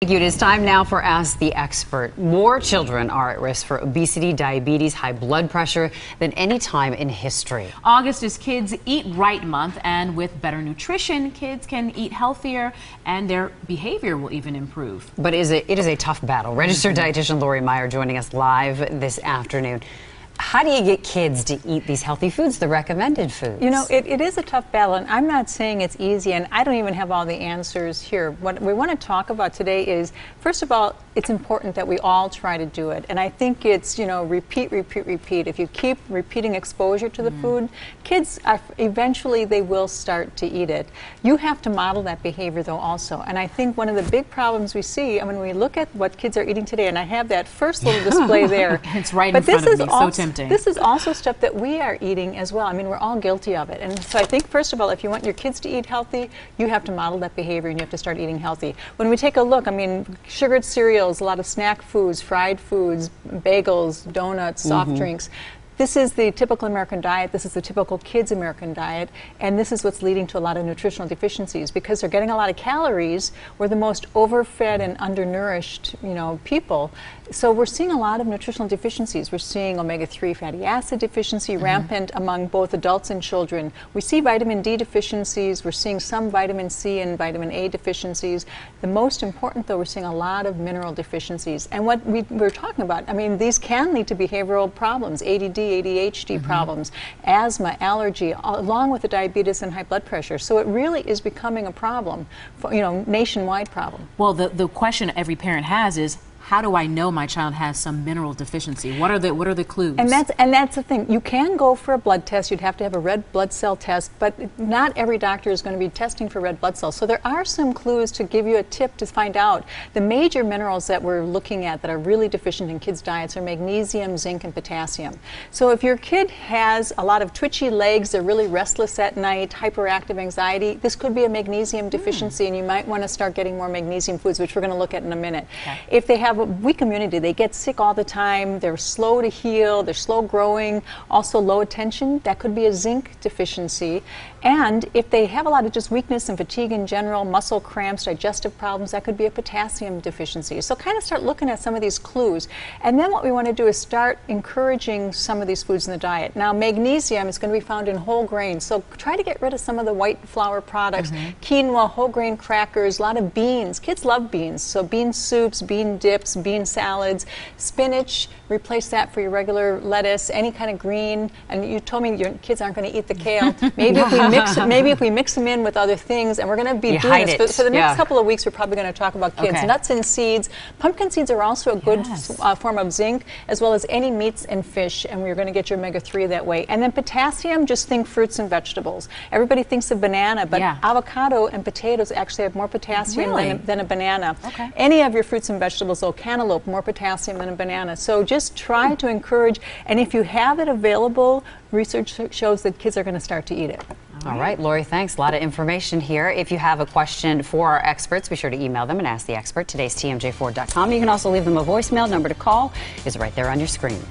Thank you. It is time now for Ask the Expert. More children are at risk for obesity, diabetes, high blood pressure than any time in history. August is Kids Eat Right Month, and with better nutrition, kids can eat healthier and their behavior will even improve. But it is a tough battle. Registered dietitian Lori Meyer joining us live this afternoon. How do you get kids to eat these healthy foods, the recommended foods? You know, it is a tough battle, and I'm not saying it's easy, and I don't even have all the answers here. What we want to talk about today is, first of all, it's important that we all try to do it. And I think it's, you know, repeat. If you keep repeating exposure to the food, kids, eventually they will start to eat it. You have to model that behavior, though, also. And I think one of the big problems we see, when we look at what kids are eating today, and I have that first little display there. It's right in front of me, so tempting. This is also stuff that we are eating as well. I mean, we're all guilty of it. And so I think, first of all, if you want your kids to eat healthy, you have to model that behavior and you have to start eating healthy. When we take a look, I mean, sugared cereals, a lot of snack foods, fried foods, bagels, donuts, soft drinks. This is the typical American diet. This is the typical kids' American diet. And this is what's leading to a lot of nutritional deficiencies because they're getting a lot of calories. We're the most overfed and undernourished, people. So we're seeing a lot of nutritional deficiencies. We're seeing omega-3 fatty acid deficiency rampant among both adults and children. We see vitamin D deficiencies. We're seeing some vitamin C and vitamin A deficiencies. The most important, though, we're seeing a lot of mineral deficiencies. And what we're talking about, I mean, these can lead to behavioral problems, ADD, ADHD problems, asthma, allergy, along with the diabetes and high blood pressure. So it really is becoming a problem, nationwide problem. Well, the question every parent has is, how do I know my child has some mineral deficiency? What are the clues? And that's the thing. You can go for a blood test. You'd have to have a red blood cell test, but not every doctor is going to be testing for red blood cells. So there are some clues to give you a tip to find out. The major minerals that we're looking at that are really deficient in kids' diets are magnesium, zinc, and potassium. So if your kid has a lot of twitchy legs, they're really restless at night, hyperactive anxiety, this could be a magnesium deficiency, and you might want to start getting more magnesium foods, which we're going to look at in a minute. Okay. If they have a weak immunity, they get sick all the time, they're slow to heal, they're slow growing, also low attention, that could be a zinc deficiency. And if they have a lot of just weakness and fatigue in general, muscle cramps, digestive problems, that could be a potassium deficiency. So kind of start looking at some of these clues. And then what we want to do is start encouraging some of these foods in the diet. Now, magnesium is going to be found in whole grains, so try to get rid of some of the white flour products, quinoa, whole grain crackers, a lot of beans. Kids love beans, so bean soups, bean dips, bean salads, spinach, replace that for your regular lettuce, any kind of green. And you told me your kids aren't going to eat the kale. Maybe if we mix them in with other things, and we're going to be doing this for the next couple of weeks, we're probably going to talk about kids. Nuts and seeds. Pumpkin seeds are also a good form of zinc, as well as any meats and fish, and we're going to get your omega-3 that way. And then potassium, just think fruits and vegetables. Everybody thinks of banana, but avocado and potatoes actually have more potassium than a banana. Any of your fruits and vegetables, though, cantaloupe, more potassium than a banana. So just try to encourage, and if you have it available, research shows that kids are going to start to eat it. All right, Lori, thanks. A lot of information here. If you have a question for our experts, be sure to email them and ask the expert, today's TMJ4.com. You can also leave them a voicemail. Number to call is right there on your screen.